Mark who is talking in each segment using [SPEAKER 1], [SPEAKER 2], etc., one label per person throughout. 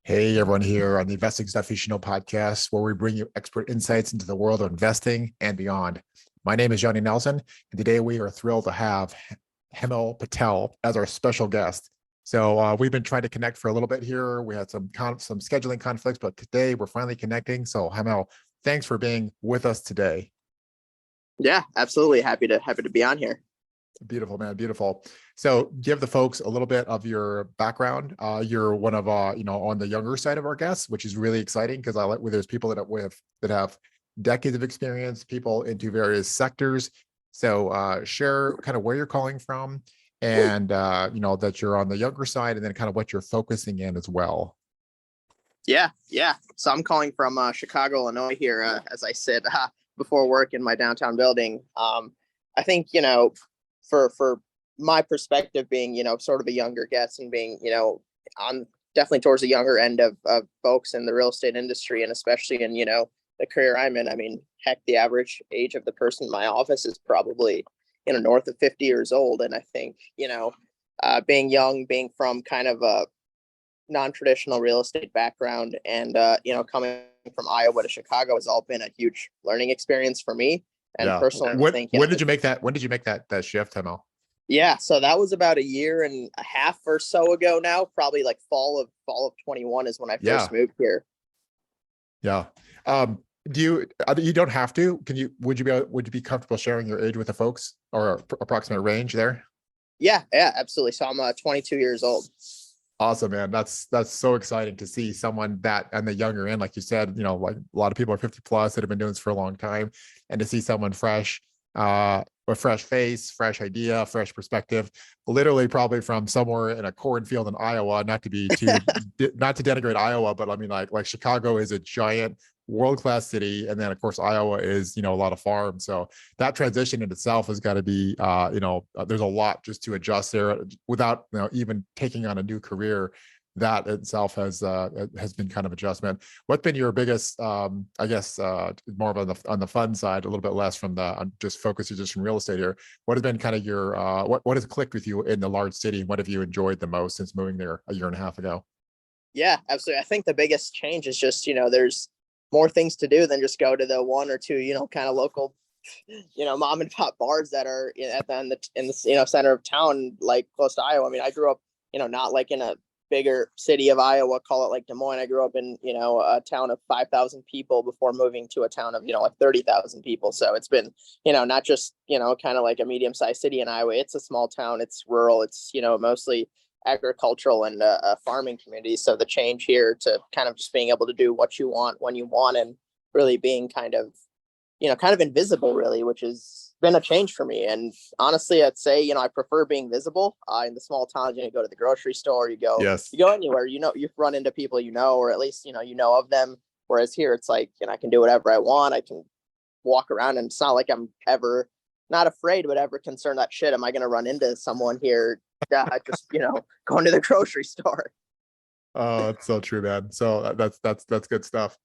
[SPEAKER 1] Hey, everyone, here on the Investing Stuff You Should Know podcast, where we bring you expert insights into the world of investing and beyond. My name is Johnny Nelson, and today we are thrilled to have Hemal Patel as our special guest. So we've been trying to connect for a little bit here. We had some scheduling conflicts, but today we're finally connecting. So Hemal, thanks for being with us today.
[SPEAKER 2] Yeah, absolutely. Happy to be on here.
[SPEAKER 1] Beautiful, man. Beautiful. So give the folks a little bit of your background. You're one of, on the younger side of our guests, which is really exciting because I like where there's people that have decades of experience, people into various sectors. So share kind of where you're calling from and, that you're on the younger side and then kind of what you're focusing in as well.
[SPEAKER 2] Yeah. So I'm calling from Chicago, Illinois here, as I said before work in my downtown building. I think, for my perspective being, sort of a younger guest and being, on definitely towards the younger end of folks in the real estate industry, and especially in, the career I'm in. I mean, heck, the average age of the person in my office is probably, north of 50 years old. And I think, being young, being from kind of a non-traditional real estate background and, coming from Iowa to Chicago has all been a huge learning experience for me. And
[SPEAKER 1] Yeah.
[SPEAKER 2] personally, I think,
[SPEAKER 1] when did you make that? When did you make that shift, Hemal?
[SPEAKER 2] yeah, so that was about a year and a half or so ago now, probably like fall of 21 is when I first moved here.
[SPEAKER 1] Yeah. You don't have to, would you be comfortable sharing your age with the folks or approximate range there?
[SPEAKER 2] Yeah, absolutely. So I'm 22 years old.
[SPEAKER 1] Awesome, man. That's so exciting to see someone that on the younger end, like you said, like a lot of people are 50 plus that have been doing this for a long time, and to see someone fresh, a fresh face, fresh idea, fresh perspective, literally probably from somewhere in a cornfield in Iowa, not to denigrate Iowa, but I mean like Chicago is a giant world-class city, and then of course Iowa is a lot of farms, so that transition in itself has got to be there's a lot just to adjust there without even taking on a new career. That itself has been kind of adjustment. What's been your biggest I guess more of on the fun side, a little bit less from the just focusing just from real estate here, what has been kind of your what has clicked with you in the large city? What have you enjoyed the most since moving there a year and a half ago?
[SPEAKER 2] Yeah, absolutely. I think the biggest change is just, there's more things to do than just go to the one or two, kind of local, mom and pop bars that are in the center of town, like close to Iowa. I mean, I grew up, not like in a bigger city of Iowa, call it like Des Moines. I grew up in, a town of 5,000 people before moving to a town of, like 30,000 people. So it's been, not just, kind of like a medium-sized city in Iowa. It's a small town. It's rural. It's, mostly agricultural and farming communities. So the change here to kind of just being able to do what you want when you want and really being kind of invisible, really, which has been a change for me. And honestly, I'd say, I prefer being visible in the small towns. You go to the grocery store, you go anywhere, you run into people, or at least, of them. Whereas here, it's like, I can do whatever I want. I can walk around and it's not like I'm ever not afraid, but ever concerned that shit, am I going to run into someone here just, going to the grocery store?
[SPEAKER 1] Oh, it's so true, man. So that's good stuff.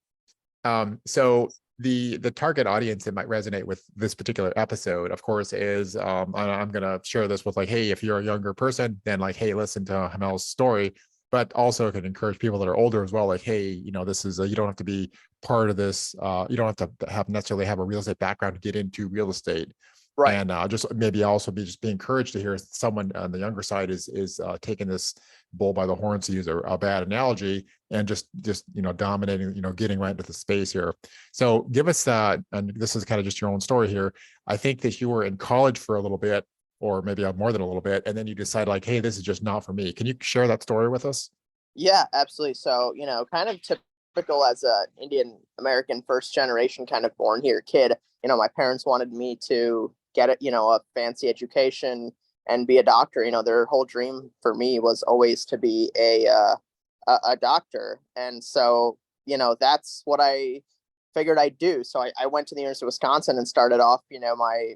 [SPEAKER 1] So the target audience that might resonate with this particular episode, of course, is I'm going to share this with like, hey, if you're a younger person, then like, hey, listen to Hemal's story, but also it can encourage people that are older as well. Like, hey, this is you don't have to be part of this. You don't have to necessarily have a real estate background to get into real estate.
[SPEAKER 2] Right.
[SPEAKER 1] And just maybe also be encouraged to hear someone on the younger side is taking this bull by the horns, to use a bad analogy, and just dominating, getting right into the space here. So give us and this is kind of just your own story here. I think that you were in college for a little bit, or maybe more than a little bit, and then you decide like, hey, this is just not for me. Can you share that story with us?
[SPEAKER 2] Yeah, absolutely. So, kind of typical as a Indian American first generation kind of born here kid, my parents wanted me to get a fancy education and be a doctor. Their whole dream for me was always to be a doctor. And so, that's what I figured I'd do. So I went to the University of Wisconsin and started off, my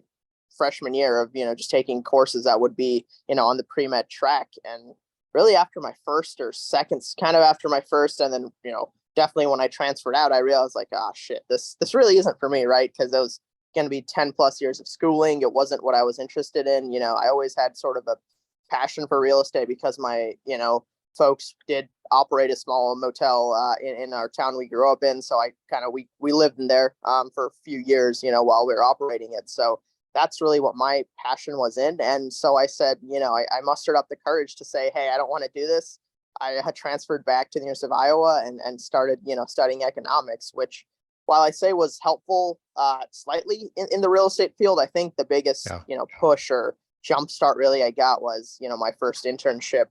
[SPEAKER 2] freshman year of, just taking courses that would be, on the pre-med track. And really after my first or second, kind of after my first, and then, definitely when I transferred out, I realized like, ah, shit, this really isn't for me, right? Because those going to be 10 plus years of schooling. It wasn't what I was interested in. I always had sort of a passion for real estate because my, folks did operate a small motel in our town we grew up in. So I kind of we lived in there for a few years, while we were operating it. So that's really what my passion was in. And so I said, I mustered up the courage to say, hey, I don't want to do this. I had transferred back to the University of Iowa and started, studying economics, which while I say was helpful slightly in the real estate field, I think the biggest,
[SPEAKER 1] Yeah.
[SPEAKER 2] push or jumpstart really I got was, my first internship,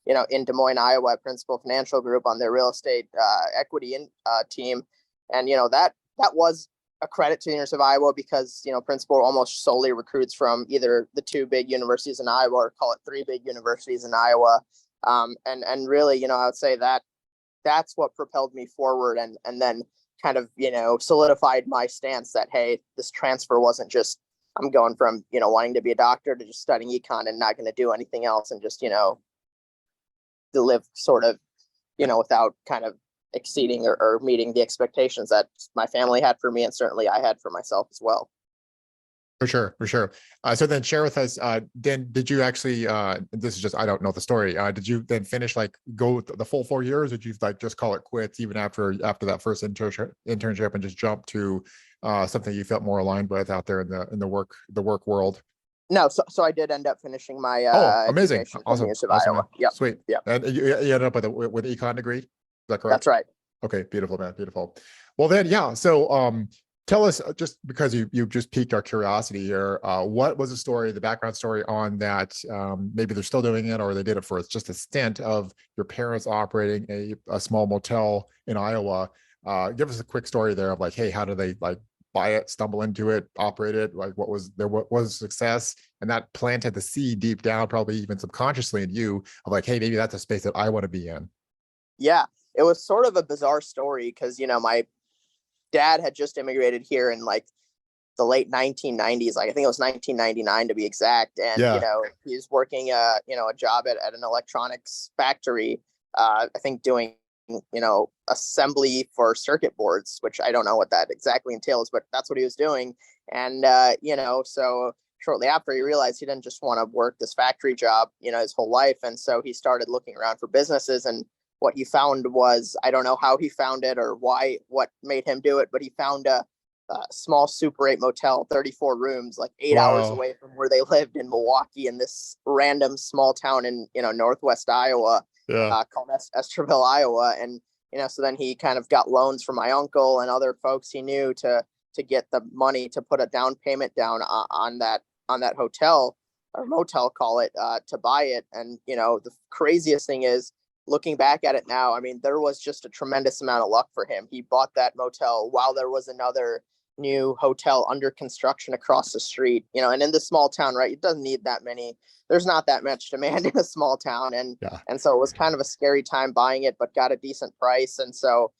[SPEAKER 2] in Des Moines, Iowa, at Principal Financial Group on their real estate equity team. And, that was a credit to the University of Iowa because, Principal almost solely recruits from either the two big universities in Iowa or call it three big universities in Iowa. And really, I would say that that's what propelled me forward and then kind of, solidified my stance that, hey, this transfer wasn't just, I'm going from, wanting to be a doctor to just studying econ and not going to do anything else and just, to live sort of, without kind of exceeding or meeting the expectations that my family had for me and certainly I had for myself as well.
[SPEAKER 1] For sure, for sure. So then share with us, then did you actually, this is just, I don't know the story. Did you then finish go the full 4 years, or did you just call it quits even after that first internship and just jump to something you felt more aligned with out there in the work world?
[SPEAKER 2] No, so I did end up finishing my
[SPEAKER 1] Oh, amazing.
[SPEAKER 2] education from the
[SPEAKER 1] Awesome.
[SPEAKER 2] University of
[SPEAKER 1] Awesome,
[SPEAKER 2] Iowa.
[SPEAKER 1] man.
[SPEAKER 2] Yep.
[SPEAKER 1] Sweet.
[SPEAKER 2] Yep.
[SPEAKER 1] And you ended up with an econ degree. Is that correct?
[SPEAKER 2] That's right.
[SPEAKER 1] Okay, beautiful, man, beautiful. Well, then, yeah. So, tell us, just because you just piqued our curiosity here, what was the story, the background story on that? Maybe they're still doing it, or they did it for just a stint of your parents operating a small motel in Iowa. Give us a quick story there of hey, how did they buy it, stumble into it, operate it? What was success? And that planted the seed deep down, probably even subconsciously in you of hey, maybe that's a space that I want to be in.
[SPEAKER 2] Yeah, it was sort of a bizarre story because, my dad had just immigrated here in the late 1990s. I think it was 1999 to be exact. And,
[SPEAKER 1] Yeah.
[SPEAKER 2] he's working, a job at an electronics factory, I think doing, assembly for circuit boards, which I don't know what that exactly entails, but that's what he was doing. And, so shortly after he realized he didn't just want to work this factory job, his whole life. And so he started looking around for businesses, and what he found was, I don't know how he found it or what made him do it, but he found a small Super 8 motel, 34 rooms, 8 hours
[SPEAKER 1] Wow.
[SPEAKER 2] away from where they lived in Milwaukee, in this random small town in, Northwest Iowa,
[SPEAKER 1] Yeah.
[SPEAKER 2] called Esterville, Iowa. And, so then he kind of got loans from my uncle and other folks he knew to get the money to put a down payment down on that hotel or motel, call it, to buy it. And, the craziest thing is, looking back at it now, I mean, there was just a tremendous amount of luck for him. He bought that motel while there was another new hotel under construction across the street, and in this small town, right, it doesn't need that many. There's not that much demand in a small town. And
[SPEAKER 1] Yeah.
[SPEAKER 2] so it was kind of a scary time buying it, but got a decent price. And so,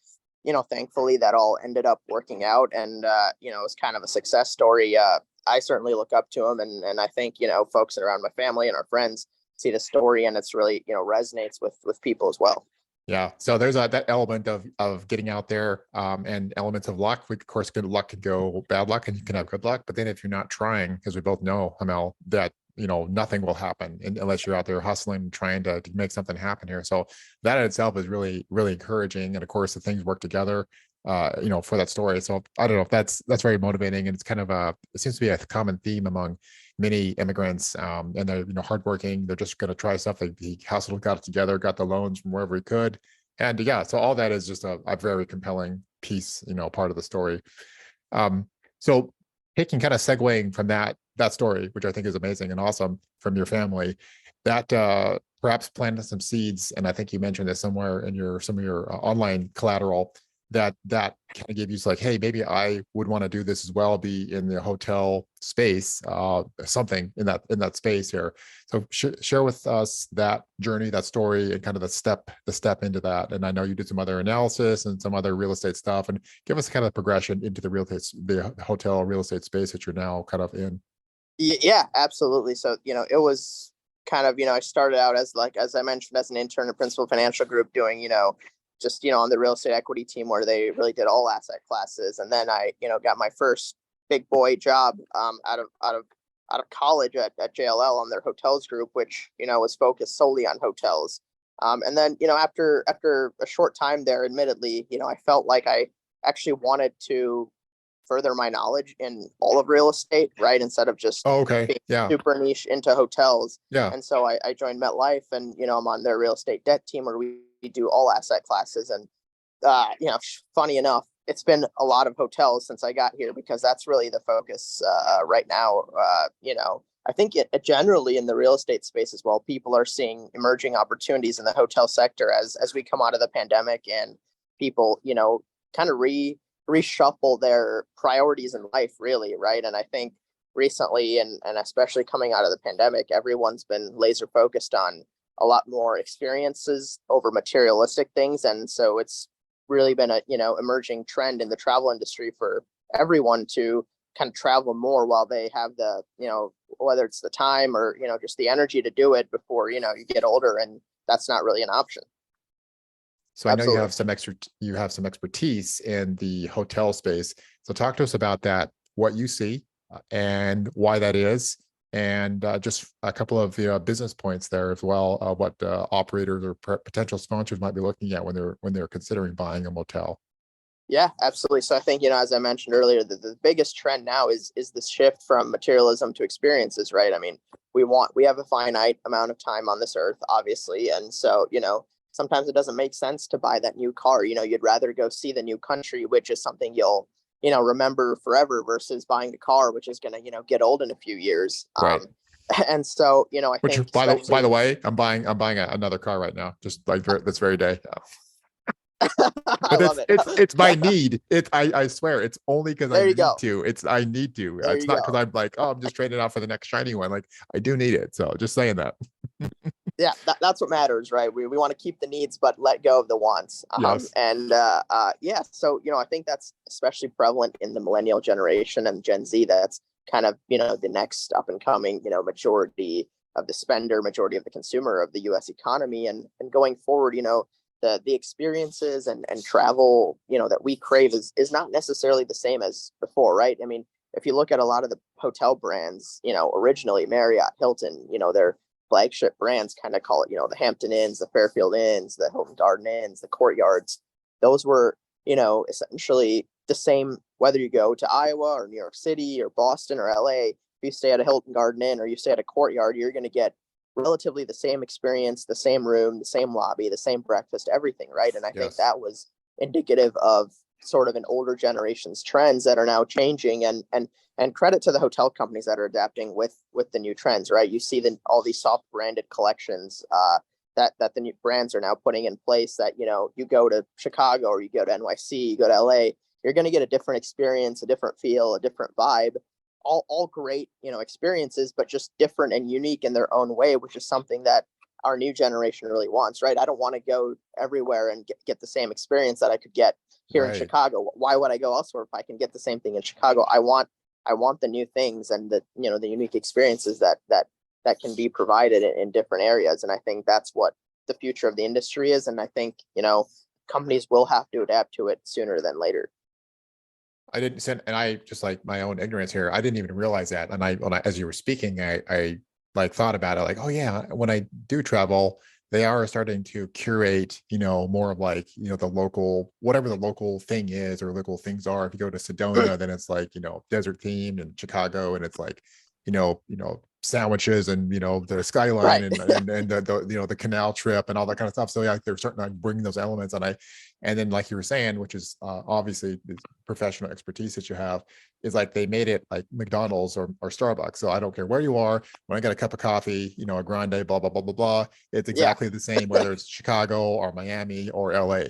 [SPEAKER 2] thankfully that all ended up working out. And, it was kind of a success story. I certainly look up to him. And I think, folks around my family and our friends see the story, and it's really, resonates with people as well.
[SPEAKER 1] Yeah. So there's that element of getting out there, and elements of luck. Of course, good luck can go bad luck, and you can have good luck. But then if you're not trying, because we both know, Hemal, that nothing will happen unless you're out there hustling, trying to make something happen here. So that in itself is really, really encouraging. And of course, the things work together, for that story. So I don't know if that's very motivating, and it's kind of it seems to be a common theme among many immigrants, and they're hardworking. They're just going to try stuff. He hustled, got it together, got the loans from wherever he could, and yeah. So all that is just a very compelling piece, part of the story. So taking kind of segueing from that story, which I think is amazing and awesome from your family, that perhaps planted some seeds, and I think you mentioned this somewhere in some of your online collateral, that kind of gave you hey, maybe I would want to do this as well, be in the hotel space, something in that space here. So share with us that journey, that story, and kind of the step into that. And I know you did some other analysis and some other real estate stuff, and give us kind of progression into the hotel real estate space that you're now kind of in.
[SPEAKER 2] Yeah, absolutely. So, it was kind of, I started out as as I mentioned, as an intern at Principal Financial Group doing, just, on the real estate equity team where they really did all asset classes. And then I, got my first big boy job out of college at JLL on their hotels group, which, was focused solely on hotels. And then, after a short time there, admittedly, I felt like I actually wanted to further my knowledge in all of real estate, right? Instead of just
[SPEAKER 1] Oh, okay.
[SPEAKER 2] being
[SPEAKER 1] Yeah.
[SPEAKER 2] super niche into hotels.
[SPEAKER 1] Yeah.
[SPEAKER 2] And so I joined MetLife, and, I'm on their real estate debt team where we do all asset classes. And, funny enough, it's been a lot of hotels since I got here because that's really the focus right now. I think generally in the real estate space as well, people are seeing emerging opportunities in the hotel sector as we come out of the pandemic, and people, kind of reshuffle their priorities in life, really, right? And I think recently, and especially coming out of the pandemic, everyone's been laser focused on a lot more experiences over materialistic things. And so it's really been a emerging trend in the travel industry for everyone to kind of travel more while they have the whether it's the time or just the energy to do it before you get older, and that's not really an option.
[SPEAKER 1] So I know
[SPEAKER 2] Absolutely.
[SPEAKER 1] you have some expertise in the hotel space. So talk to us about that, what you see and why that is, and just a couple of business points there as well. What operators or potential sponsors might be looking at when they're considering buying a motel.
[SPEAKER 2] Yeah, absolutely. So I think, as I mentioned earlier, the biggest trend now is this shift from materialism to experiences, right? I mean, we have a finite amount of time on this earth, obviously. And so, sometimes it doesn't make sense to buy that new car. You'd rather go see the new country, which is something you'll, remember forever, versus buying a car, which is going to, get old in a few years.
[SPEAKER 1] Right.
[SPEAKER 2] And so, I
[SPEAKER 1] Which,
[SPEAKER 2] think
[SPEAKER 1] by the
[SPEAKER 2] especially,
[SPEAKER 1] way, I'm buying another car right now, just like this very day.
[SPEAKER 2] I
[SPEAKER 1] But
[SPEAKER 2] love it.
[SPEAKER 1] it's my need. I swear it's only because I
[SPEAKER 2] There you
[SPEAKER 1] need
[SPEAKER 2] go.
[SPEAKER 1] to. I need to.
[SPEAKER 2] There
[SPEAKER 1] It's
[SPEAKER 2] you
[SPEAKER 1] not because
[SPEAKER 2] go.
[SPEAKER 1] I'm like, oh, I'm just trading out for the next shiny one. Like I do need it. So just saying that.
[SPEAKER 2] Yeah, that's what matters, right? We want to keep the needs but let go of the wants.
[SPEAKER 1] Yes.
[SPEAKER 2] Yeah, so I think that's especially prevalent in the millennial generation and Gen Z. That's kind of the next up and coming majority of the spender, majority of the consumer of the U.S. economy, and going forward, the experiences and travel that we crave is not necessarily the same as before, right? I mean, if you look at a lot of the hotel brands, originally Marriott, Hilton, they're flagship brands, kind of call it, the Hampton Inns, the Fairfield Inns, the Hilton Garden Inns, the Courtyards. Those were, essentially the same, whether you go to Iowa or New York City or Boston or LA. If you stay at a Hilton Garden Inn or you stay at a Courtyard, you're going to get relatively the same experience, the same room, the same lobby, the same breakfast, everything, right? And I think
[SPEAKER 1] Yes.
[SPEAKER 2] that was indicative of sort of an older generation's trends that are now changing, and credit to the hotel companies that are adapting with the new trends, right? You see all these soft branded collections that the new brands are now putting in place, that you go to Chicago or you go to NYC, you go to LA, you're going to get a different experience, a different feel, a different vibe. All great experiences, but just different and unique in their own way, which is something that our new generation really wants, right? I don't want to go everywhere and get the same experience that I could get here in
[SPEAKER 1] Right.
[SPEAKER 2] Chicago. Why would I go elsewhere if I can get the same thing in Chicago? I want the new things and the unique experiences that can be provided in different areas. And I think that's what the future of the industry is. And I think companies will have to adapt to it sooner than later.
[SPEAKER 1] I didn't send, and I just like my own ignorance here. I didn't even realize that. And as you were speaking, I like thought about it, like, oh yeah, when I do travel, they are starting to curate, more of like, the local, whatever the local thing is or local things are. If you go to Sedona, then it's like, desert themed, and Chicago, and it's like, sandwiches and the skyline
[SPEAKER 2] Right.
[SPEAKER 1] and the canal trip and all that kind of stuff. So yeah, like they're starting to bring those elements, and then like you were saying, which is obviously the professional expertise that you have, is like they made it like McDonald's or Starbucks. So I don't care where you are, when I get a cup of coffee, a grande, blah blah blah blah blah, it's
[SPEAKER 2] Yeah.
[SPEAKER 1] exactly the same whether it's Chicago or Miami or LA,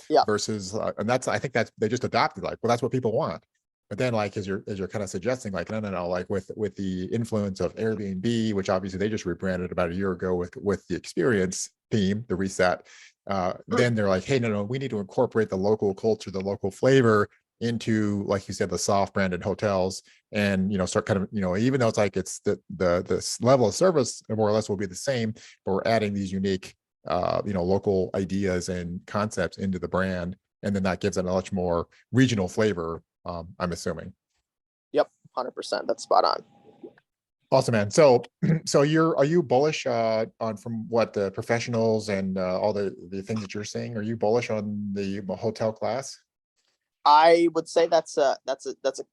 [SPEAKER 2] Yeah.
[SPEAKER 1] versus and I think that's they just adopted, like, well, that's what people want. But then, like, as you're kind of suggesting, like, no, like with the influence of Airbnb, which obviously they just rebranded about a year ago with the experience theme, the reset. Then they're like, hey, no, we need to incorporate the local culture, the local flavor into, like you said, the soft branded hotels, and start kind of, even though it's like it's the level of service more or less will be the same, but we're adding these unique local ideas and concepts into the brand, and then that gives it a much more regional flavor. I'm assuming.
[SPEAKER 2] Yep. 100%. That's spot on.
[SPEAKER 1] Awesome, man. So, so are you bullish on from what the professionals and all the things that you're seeing? Are you bullish on the hotel class?
[SPEAKER 2] I would say that's a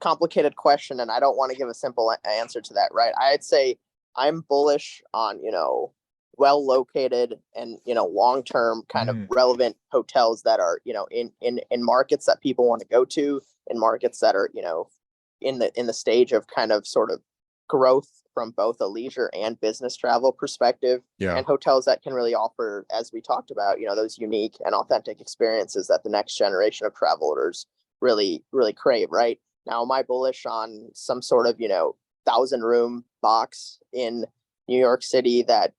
[SPEAKER 2] complicated question, and I don't want to give a simple answer to that, right? I'd say I'm bullish on, well located and, long term kind of
[SPEAKER 1] Mm,
[SPEAKER 2] relevant hotels that are, in markets that people want to go to, in markets that are, in the stage of kind of sort of growth from both a leisure and business travel perspective,
[SPEAKER 1] yeah,
[SPEAKER 2] and hotels that can really offer, as we talked about, those unique and authentic experiences that the next generation of travelers really crave. Right now, am I bullish on some sort of 1,000 room box in New York City that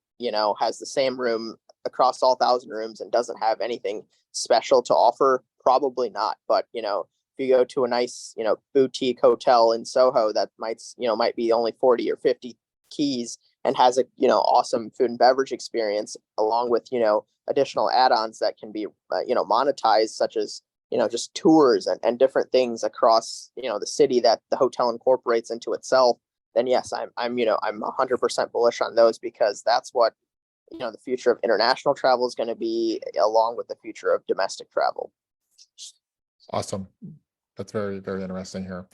[SPEAKER 2] has the same room across all 1,000 rooms and doesn't have anything special to offer? Probably not. But if you go to a nice boutique hotel in Soho that might be only 40 or 50 keys and has a awesome food and beverage experience along with additional add-ons that can be monetized, such as just tours and different things across the city that the hotel incorporates into itself, then yes, I'm 100% bullish on those, because that's what the future of international travel is going to be, along with the future of domestic travel.
[SPEAKER 1] awesome. That's very, very interesting here.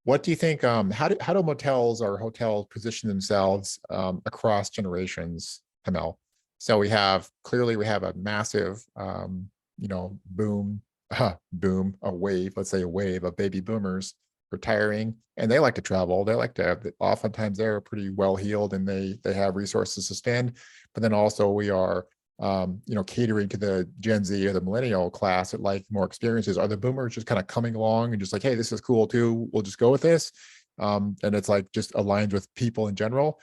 [SPEAKER 1] What do you think? How do motels or hotels position themselves across generations, Hamel? So clearly we have a massive boom, boom, a wave, let's say a wave of baby boomers retiring, and they like to travel. They like to oftentimes they're pretty well heeled and they have resources to spend. But then also we are catering to the Gen Z or the millennial class that like more experiences. Are the boomers just kind of coming along and just like, hey, this is cool too, we'll just go with this? And it's like just aligns with people in general,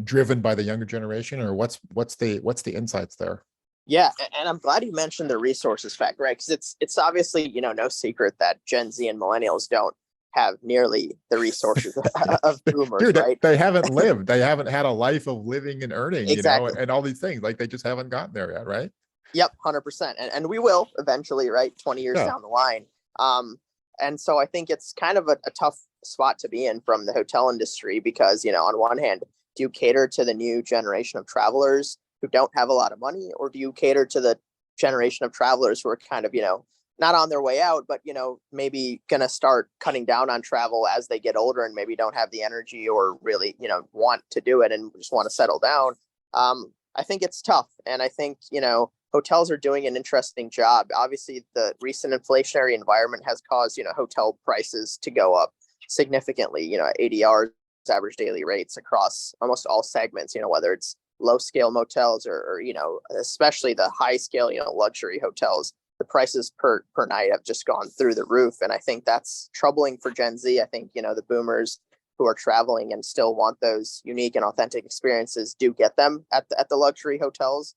[SPEAKER 1] driven by the younger generation, or what's the insights there?
[SPEAKER 2] Yeah, and I'm glad you mentioned the resources fact, right? Because it's obviously no secret that Gen Z and millennials don't have nearly the resources of boomers,
[SPEAKER 1] Dude,
[SPEAKER 2] right?
[SPEAKER 1] they haven't lived, they haven't had a life of living and earning,
[SPEAKER 2] Exactly.
[SPEAKER 1] and all these things, like they just haven't gotten there yet, right?
[SPEAKER 2] Yep, 100%. And we will eventually, right? 20 years
[SPEAKER 1] Yeah,
[SPEAKER 2] down the line. Um, and so I think it's kind of a tough spot to be in from the hotel industry, because, on one hand, do you cater to the new generation of travelers who don't have a lot of money, or do you cater to the generation of travelers who are kind of, not on their way out, but, maybe going to start cutting down on travel as they get older and maybe don't have the energy or really, want to do it and just want to settle down. I think it's tough. And I think, hotels are doing an interesting job. Obviously, the recent inflationary environment has caused, hotel prices to go up significantly, ADRs, average daily rates, across almost all segments, whether it's low scale motels or, especially the high scale, luxury hotels. The prices per night have just gone through the roof. And I think that's troubling for Gen Z. I think, the boomers who are traveling and still want those unique and authentic experiences do get them at the luxury hotels,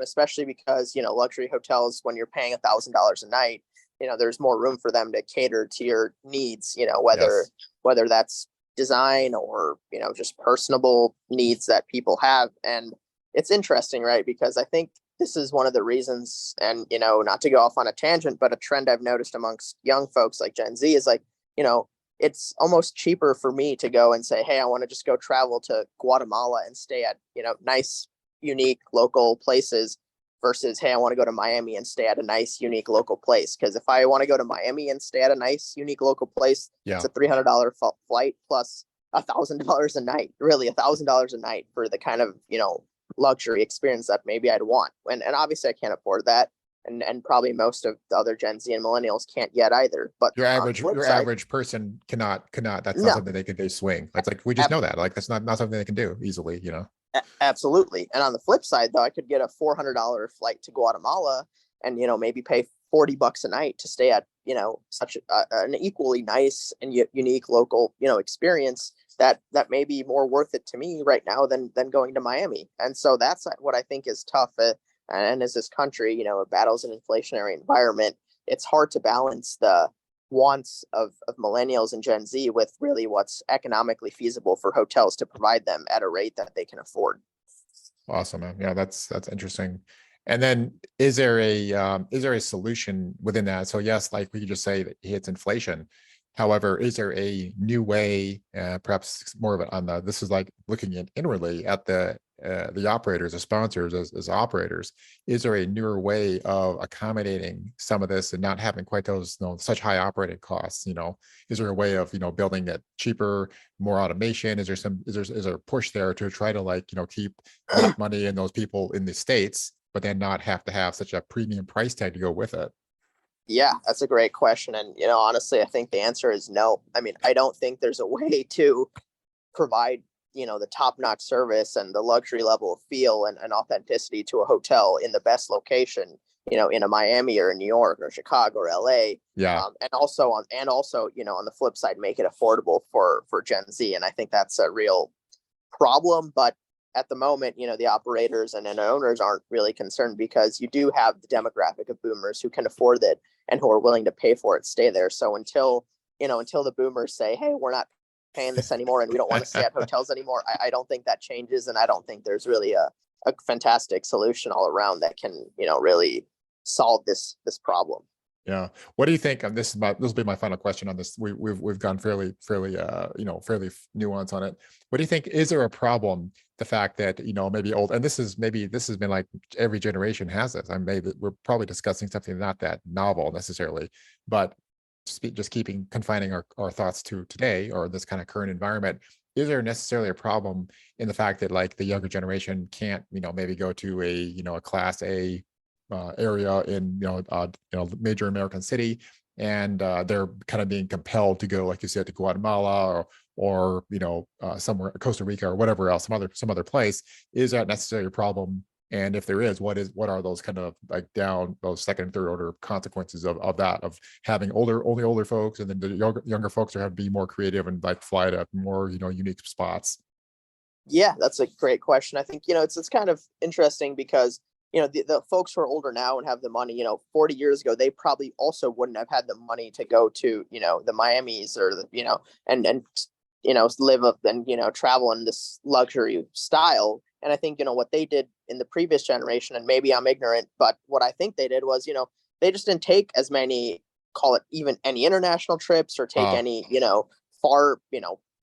[SPEAKER 2] especially because luxury hotels, when you're paying $1,000 a night, there's more room for them to cater to your needs, whether
[SPEAKER 1] yes,
[SPEAKER 2] that's design or just personable needs that people have. And it's interesting, right? Because I think this is one of the reasons, and not to go off on a tangent, but a trend I've noticed amongst young folks like Gen Z is like, it's almost cheaper for me to go and say, hey, I want to just go travel to Guatemala and stay at nice, unique local places, versus, hey, I want to go to Miami and stay at a nice, unique local place. Because if I want to go to Miami and stay at a nice, unique local place, it's
[SPEAKER 1] yeah,
[SPEAKER 2] a $300 flight plus $1,000 a night, really $1,000 a night for the kind of luxury experience that maybe I'd want. And obviously I can't afford that. And probably most of the other Gen Z and millennials can't yet either. But on the flip
[SPEAKER 1] your
[SPEAKER 2] side,
[SPEAKER 1] average person cannot, that's not
[SPEAKER 2] no,
[SPEAKER 1] something they swing. That's like, we just know that, like that's not something they can do easily,
[SPEAKER 2] absolutely. And on the flip side, though, I could get a $400 flight to Guatemala and maybe pay $40 a night to stay at such an equally nice and unique local experience that may be more worth it to me right now than going to Miami. And so that's what I think is tough. And as this country battles an inflationary environment, it's hard to balance the wants of millennials and Gen Z with really what's economically feasible for hotels to provide them at a rate that they can afford.
[SPEAKER 1] Awesome, man. Yeah, that's interesting. And then is there a solution within that? So yes, like we could just say that it's inflation. However, is there a new way, perhaps more of it on the, this is like looking at inwardly at the operators, the sponsors as operators, is there a newer way of accommodating some of this and not having quite those, such high operating costs? Is there a way of, building it cheaper, more automation? Is there a push there to try to, like, keep that money in those people in the States, but then not have to have such a premium price tag to go with it?
[SPEAKER 2] Yeah, that's a great question. And, honestly, I think the answer is no. I mean, I don't think there's a way to provide, the top notch service and the luxury level of feel and authenticity to a hotel in the best location, in a Miami or a New York or Chicago or LA.
[SPEAKER 1] Yeah.
[SPEAKER 2] And also, on the flip side, make it affordable for Gen Z. And I think that's a real problem. But at the moment, the operators and owners aren't really concerned because you do have the demographic of boomers who can afford it and who are willing to pay for it, stay there. So until the boomers say, hey, we're not paying this anymore and we don't want to stay at hotels anymore, I don't think that changes. And I don't think there's really a fantastic solution all around that can, really solve this problem.
[SPEAKER 1] Yeah. What do you think? This will be my final question on this. We've gone fairly fairly nuanced on it. What do you think? Is there a problem? The fact that, maybe old, and this has been like every generation has this. Maybe we're probably discussing something not that novel necessarily, but just confining our thoughts to today or this kind of current environment. Is there necessarily a problem in the fact that, like, the younger generation can't, maybe go to a class A area in major American city, and they're kind of being compelled to go, like you said, to Guatemala or somewhere, Costa Rica or whatever else, some other place? Is that necessarily a problem? And if there is, what are those kind of, like, those second and third order consequences of that, of having only older folks, and then the younger folks are have to be more creative and, like, fly to more unique spots?
[SPEAKER 2] Yeah, that's a great question. I think, it's kind of interesting because, the folks who are older now and have the money, 40 years ago, they probably also wouldn't have had the money to go to, the Miamis or and live up and, travel in this luxury style. And I think, what they did in the previous generation, and maybe I'm ignorant, but what I think they did was, they just didn't take as many, call it even any international trips or take
[SPEAKER 1] Uh,
[SPEAKER 2] any, far,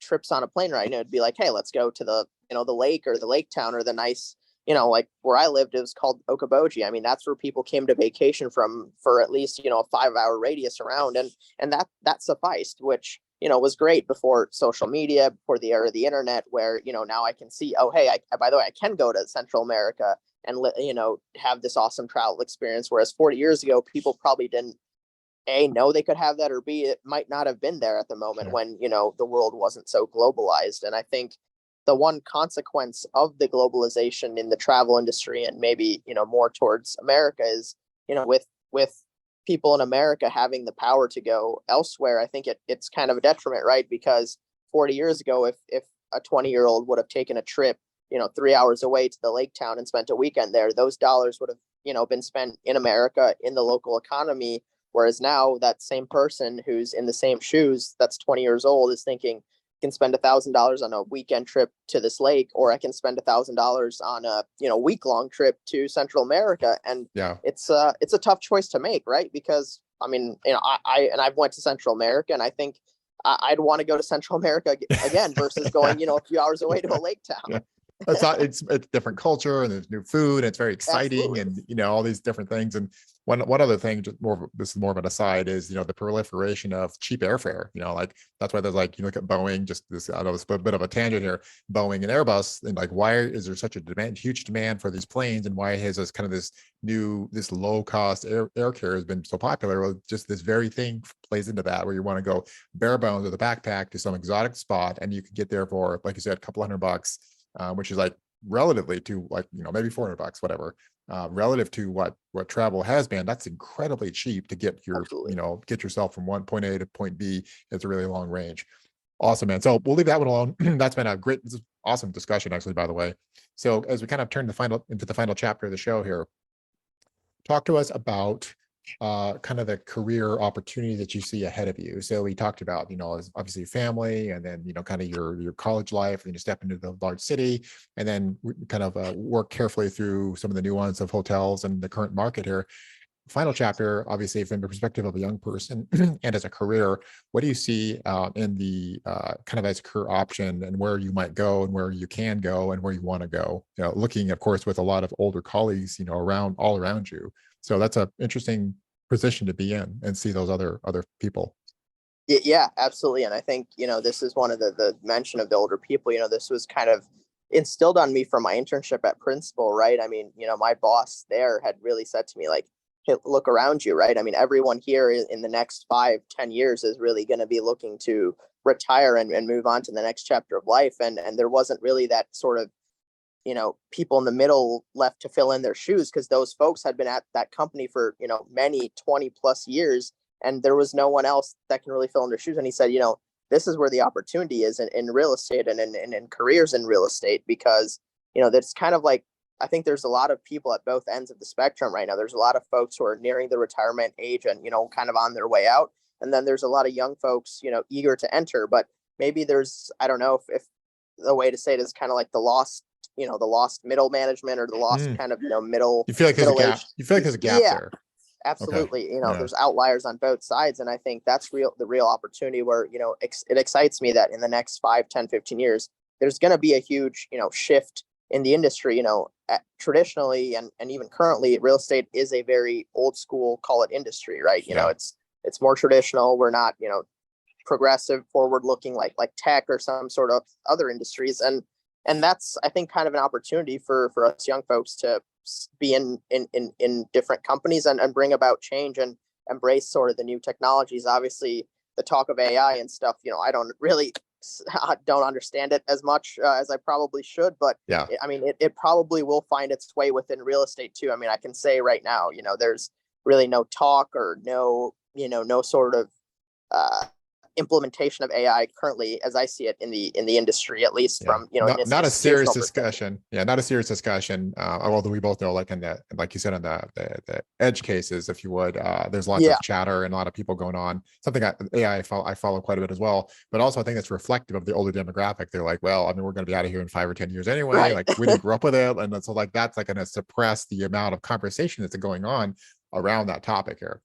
[SPEAKER 2] trips on a plane ride. It'd be like, hey, let's go to the lake or the lake town or the nice, like where I lived, it was called Okoboji. I mean, that's where people came to vacation from for at least, a 5 hour radius around. And that sufficed, which, was great before social media, before the era of the internet, where, now I can see, oh, hey, by the way, I can go to Central America and, have this awesome travel experience. Whereas 40 years ago, people probably didn't, A, know they could have that, or B, it might not have been there at the moment
[SPEAKER 1] yeah.
[SPEAKER 2] when, the world wasn't so globalized. And I think the one consequence of the globalization in the travel industry, and maybe, more towards America, is, with people in America having the power to go elsewhere, I think it's kind of a detriment, right? Because 40 years ago, if a 20-year-old would have taken a trip, 3 hours away to the lake town and spent a weekend there, those dollars would have, been spent in America in the local economy. Whereas now that same person who's in the same shoes, that's 20 years old, is thinking, can spend $1,000 on a weekend trip to this lake, or I can spend $1,000 on a week long trip to Central America. And
[SPEAKER 1] Yeah.
[SPEAKER 2] it's a tough choice to make, right? Because I mean, I've went to Central America, and I think I'd want to go to Central America again versus going a few hours away to a lake
[SPEAKER 1] Yeah.
[SPEAKER 2] town.
[SPEAKER 1] It's different culture, and there's new food, and it's very exciting,
[SPEAKER 2] Absolutely.
[SPEAKER 1] and all these different things. And one other thing, just this is more of an aside, is the proliferation of cheap airfare. Like, that's why there's, like, you look at Boeing, just this, I know it's a bit of a tangent here, Boeing and Airbus, and, like, why is there such a huge demand for these planes, and why has this low cost air carrier has been so popular? Well, just this very thing plays into that, where you want to go bare bones with a backpack to some exotic spot, and you can get there for, like you said, a couple $100, which is, like, relatively to, like, maybe $400, whatever, relative to what travel has been. That's incredibly cheap to
[SPEAKER 2] Absolutely.
[SPEAKER 1] get yourself from one point A to point B. It's a really long range. Awesome, man. So we'll leave that one alone. That's been this is awesome discussion, actually, by the way. So as we kind of turn into the final chapter of the show here, talk to us about kind of the career opportunity that you see ahead of you. So we talked about, obviously family, and then, kind of your college life, and then you step into the large city, and then kind of work carefully through some of the nuance of hotels and the current market here. final chapter, obviously from the perspective of a young person and as a career, what do you see in the kind of as a career option, and where you might go and where you can go and where you want to go, looking of course with a lot of older colleagues, around all around you. So that's a interesting position to be in and see those other people.
[SPEAKER 2] Yeah, absolutely. And I think, this is one of the mention of the older people, this was kind of instilled on me from my internship at Principal, right? I mean, my boss there had really said to me, like, hey, look around you, right? I mean, everyone here in the next 5-10 years is really going to be looking to retire and move on to the next chapter of life. And there wasn't really that sort of, people in the middle left to fill in their shoes, because those folks had been at that company for, many 20 plus years, and there was no one else that can really fill in their shoes. And he said, this is where the opportunity is in real estate and in careers in real estate, because, that's kind of like, I think there's a lot of people at both ends of the spectrum right now. There's a lot of folks who are nearing the retirement age and, kind of on their way out. And then there's a lot of young folks, eager to enter, but maybe there's, I don't know if the way to say it is kind of like the lost middle management, or the lost
[SPEAKER 1] Mm.
[SPEAKER 2] kind of, middle,
[SPEAKER 1] You feel like there's a
[SPEAKER 2] middle
[SPEAKER 1] gap.
[SPEAKER 2] age.
[SPEAKER 1] You feel like there's a gap
[SPEAKER 2] Yeah,
[SPEAKER 1] there. Okay.
[SPEAKER 2] absolutely.
[SPEAKER 1] Yeah.
[SPEAKER 2] There's outliers on both sides. And I think that's the real opportunity where, it excites me that in the next 5, 10, 15 years, there's going to be a huge, shift in the industry. Traditionally and even currently, real estate is a very old school, call it industry, right?
[SPEAKER 1] Yeah.
[SPEAKER 2] It's more traditional. We're not, progressive, forward looking, like tech or some sort of other industries. And that's, I think, kind of an opportunity for us young folks to be in different companies and bring about change and embrace sort of the new technologies. Obviously, the talk of AI and stuff, I don't really don't understand it as much as I probably should, but
[SPEAKER 1] Yeah.
[SPEAKER 2] I mean, it probably will find its way within real estate too. I mean, I can say right now, there's really no talk or no sort of implementation of AI currently, as I see it in the industry, at least
[SPEAKER 1] Yeah.
[SPEAKER 2] from an
[SPEAKER 1] Not a serious
[SPEAKER 2] institutional perspective.
[SPEAKER 1] discussion. Yeah, not a serious discussion. Although we both know, like in the, like you said, on the edge cases, if you would, there's lots
[SPEAKER 2] Yeah,
[SPEAKER 1] of chatter and a lot of people going on. Something AI I follow quite a bit as well. But also, I think it's reflective of the older demographic. They're like, well, I mean, we're going to be out of here in 5 or 10 years anyway.
[SPEAKER 2] right.
[SPEAKER 1] Like we didn't grow up with it, and so like that's like going to suppress the amount of conversation that's going on around that topic here.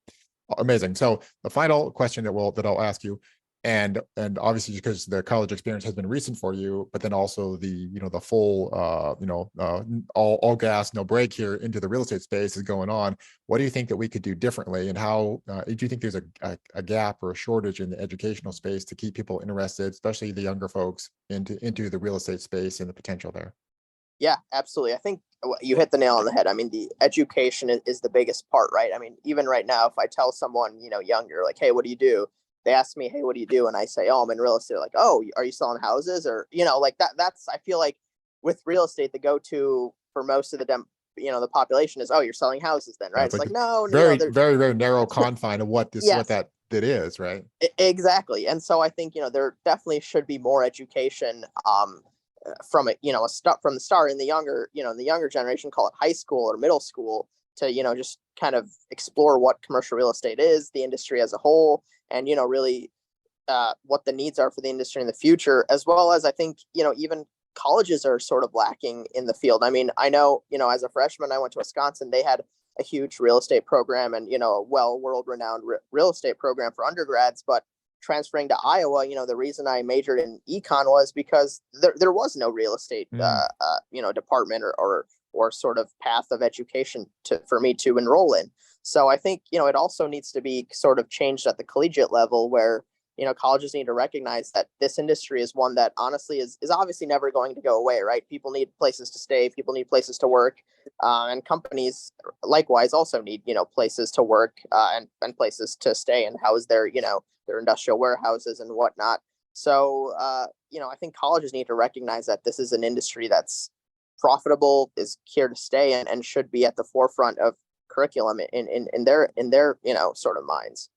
[SPEAKER 1] Amazing. So the final question that I'll ask you, and obviously because the college experience has been recent for you, but then also the full all gas no break here into the real estate space is going on. What do you think that we could do differently, and how do you think there's a gap or a shortage in the educational space to keep people interested, especially the younger folks, into the real estate space and the potential there?
[SPEAKER 2] Yeah, absolutely. I think you hit the nail on the head. I mean, the education is the biggest part, right? I mean, even right now, if I tell someone, younger, like, hey, what do you do? They ask me, hey, what do you do? And I say, oh, I'm in real estate. They're like, oh, are you selling houses? Or, like that. That's, I feel like with real estate, the go-to for most of the population is, oh, you're selling houses then, right?
[SPEAKER 1] It's
[SPEAKER 2] It's
[SPEAKER 1] like
[SPEAKER 2] like, no,
[SPEAKER 1] very
[SPEAKER 2] there's,
[SPEAKER 1] very very narrow confine of what
[SPEAKER 2] yes,
[SPEAKER 1] that is, right?
[SPEAKER 2] exactly. And so I think, there definitely should be more education, from it, a start from the start in the younger generation, call it high school or middle school, to, just kind of explore what commercial real estate is, the industry as a whole, and, really what the needs are for the industry in the future, as well as I think, even colleges are sort of lacking in the field. I mean, I know, as a freshman, I went to Wisconsin. They had a huge real estate program and, a world renowned real estate program for undergrads. But transferring to Iowa, the reason I majored in econ was because there was no real estate,
[SPEAKER 1] Mm,
[SPEAKER 2] department or sort of path of education for me to enroll in. So I think, it also needs to be sort of changed at the collegiate level, where, colleges need to recognize that this industry is one that honestly is obviously never going to go away, right? People need places to stay, people need places to work, and companies likewise also need, places to work, and places to stay and house their industrial warehouses and whatnot. So, I think colleges need to recognize that this is an industry that's profitable, is here to stay, and should be at the forefront of curriculum in their sort of minds.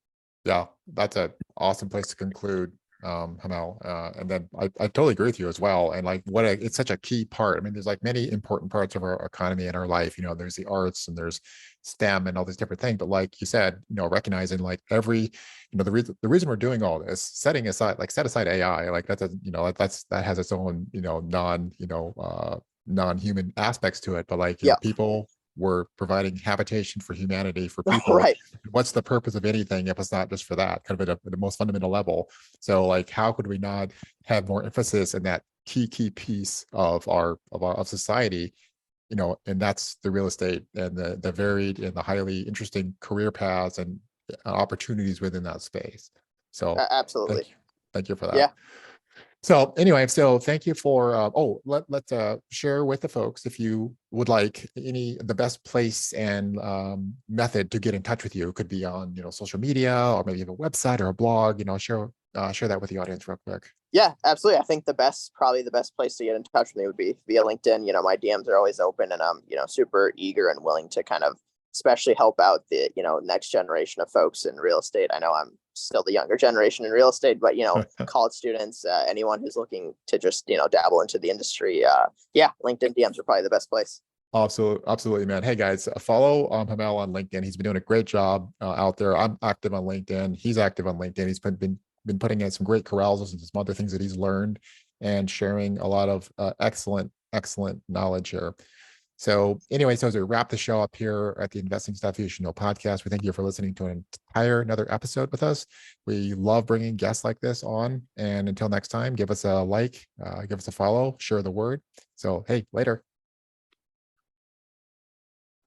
[SPEAKER 1] yeah, that's an awesome place to conclude, Hamel. And then I totally agree with you as well. And like it's such a key part. I mean, there's like many important parts of our economy and our life. There's the arts and there's STEM and all these different things. But like you said, recognizing like the reason we're doing all this, set aside AI, like that has its own, non-human aspects to it. But like,
[SPEAKER 2] Yeah,
[SPEAKER 1] people we're providing habitation for humanity for people.
[SPEAKER 2] Right.
[SPEAKER 1] What's the purpose of anything if it's not just for that, kind of at the most fundamental level? So like, how could we not have more emphasis in that key piece of society, and that's the real estate and the varied and the highly interesting career paths and opportunities within that space. So
[SPEAKER 2] Absolutely.
[SPEAKER 1] thank you for that.
[SPEAKER 2] Yeah.
[SPEAKER 1] So anyway, so thank you for let's share with the folks, if you would like, the best place and method to get in touch with you. It could be on social media, or maybe you have a website or a blog. Share that with the audience real quick.
[SPEAKER 2] Yeah, absolutely. I think probably the best place to get in touch with me would be via LinkedIn. My DMs are always open, and I'm, super eager and willing to kind of especially help out the, next generation of folks in real estate. I know I'm still the younger generation in real estate, but, college students, anyone who's looking to just, dabble into the industry. Yeah, LinkedIn DMs are probably the best place.
[SPEAKER 1] Absolutely, man. Hey guys, follow Hemal on LinkedIn. He's been doing a great job out there. I'm active on LinkedIn. He's active on LinkedIn. He's been putting in some great carousals and some other things that he's learned, and sharing a lot of excellent knowledge here. So anyway, so as we wrap the show up here at the Investing Stuff You Should Know podcast, we thank you for listening to another episode with us. We love bringing guests like this on. And until next time, give us a like, give us a follow, share the word. So, hey, later.